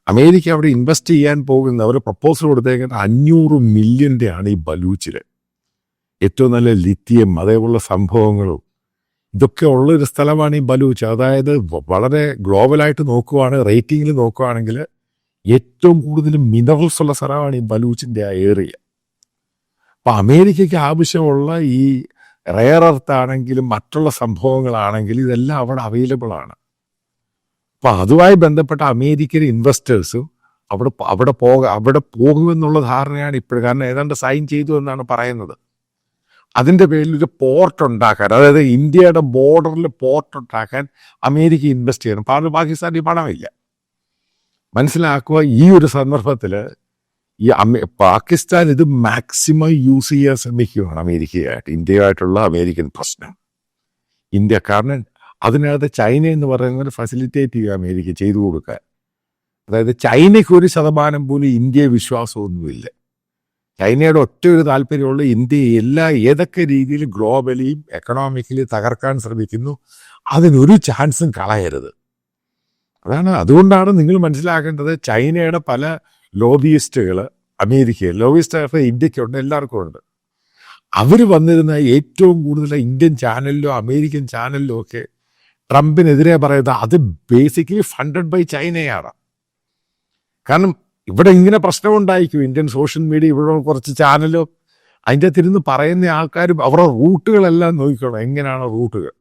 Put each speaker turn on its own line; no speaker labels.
America അവിടെ invest ചെയ്യാൻ പോകുന്ന അവർ പ്രപ്പോസൽ കൊടുത്തേക്കുന്ന 500 മില്യൻ്റെ ആണ് ഈ ബലൂച്ചിൽ. ഏറ്റവും നല്ല ലിത്തിയം അതേപോലുള്ള സംഭവങ്ങളും ഇതൊക്കെ ഉള്ളൊരു സ്ഥലമാണ് ഈ ബലൂച്ച്. അതായത് വളരെ ഗ്ലോബലായിട്ട് നോക്കുവാണ്, റേറ്റിങ്ങിൽ നോക്കുവാണെങ്കിൽ ഏറ്റവും കൂടുതൽ മിനറൽസ് ഉള്ള സ്ഥലമാണ് ഈ ബലൂച്ചിൻ്റെ ആ ഏരിയ. അപ്പം അമേരിക്കയ്ക്ക് ആവശ്യമുള്ള ഈ റെയർ എർത്ത് ആണെങ്കിലും മറ്റുള്ള സംഭവങ്ങളാണെങ്കിലും ഇതെല്ലാം അവിടെ അവൈലബിൾ ആണ്. അപ്പം അതുമായി ബന്ധപ്പെട്ട അമേരിക്കൻ ഇൻവെസ്റ്റേഴ്സും അവിടെ പോകുമെന്നുള്ള ധാരണയാണ് ഇപ്പോഴും. കാരണം ഏതാണ്ട് സൈൻ ചെയ്തു എന്നാണ് പറയുന്നത്. അതിൻ്റെ പേരിൽ ഒരു പോർട്ട് ഉണ്ടാക്കാൻ, അതായത് ഇന്ത്യയുടെ ബോർഡറിൽ പോർട്ട് ഉണ്ടാക്കാൻ അമേരിക്ക ഇൻവെസ്റ്റ് ചെയ്യണം. പാകിസ്ഥാനിൽ പണമില്ല. മനസ്സിലാക്കുക, ഈ ഒരു സന്ദർഭത്തിൽ ഈ പാകിസ്ഥാൻ ഇത് മാക്സിമം യൂസ് ചെയ്യാൻ ശ്രമിക്കുകയാണ് അമേരിക്കയായിട്ട്. ഇന്ത്യയായിട്ടുള്ള അമേരിക്കൻ പ്രശ്നം കാരണം അതിനകത്ത് ചൈന എന്ന് പറയുന്നത് ഫെസിലിറ്റേറ്റ് ചെയ്യുക അമേരിക്ക ചെയ്തു കൊടുക്കാൻ. അതായത് ചൈനയ്ക്ക് 1% പോലും ഇന്ത്യയെ വിശ്വാസമൊന്നുമില്ല. ചൈനയുടെ ഒറ്റ ഒരു താല്പര്യമുള്ള ഇന്ത്യയെ ഏതൊക്കെ രീതിയിൽ ഗ്ലോബലിയും എക്കണോമിക്കലി തകർക്കാൻ ശ്രമിക്കുന്നു, അതിനൊരു ചാൻസും കളയരുത്. അതുകൊണ്ടാണ് നിങ്ങൾ മനസ്സിലാക്കേണ്ടത്, ചൈനയുടെ പല ലോബിയിസ്റ്റുകൾ അമേരിക്കയിൽ, ലോബിയിസ്റ്റ് ഇന്ത്യക്കുണ്ട്, എല്ലാവർക്കും ഉണ്ട്. അവർ വന്നിരുന്ന ഏറ്റവും കൂടുതൽ ഇന്ത്യൻ ചാനലിലോ അമേരിക്കൻ ചാനലിലോ ഒക്കെ ട്രംപിനെതിരെ പറയുന്നത് അത് ബേസിക്കലി ഫണ്ടഡ് ബൈ ചൈനയാണ്. കാരണം ഇവിടെ ഇങ്ങനെ പ്രശ്നമുണ്ടായിരിക്കും. ഇന്ത്യൻ സോഷ്യൽ മീഡിയ, ഇവിടെ കുറച്ച് ചാനലോ അതിൻ്റെ തിരുന്ന് പറയുന്ന ആൾക്കാരും അവരുടെ റൂട്ടുകളെല്ലാം നോക്കിക്കണം, എങ്ങനെയാണ് റൂട്ടുകൾ.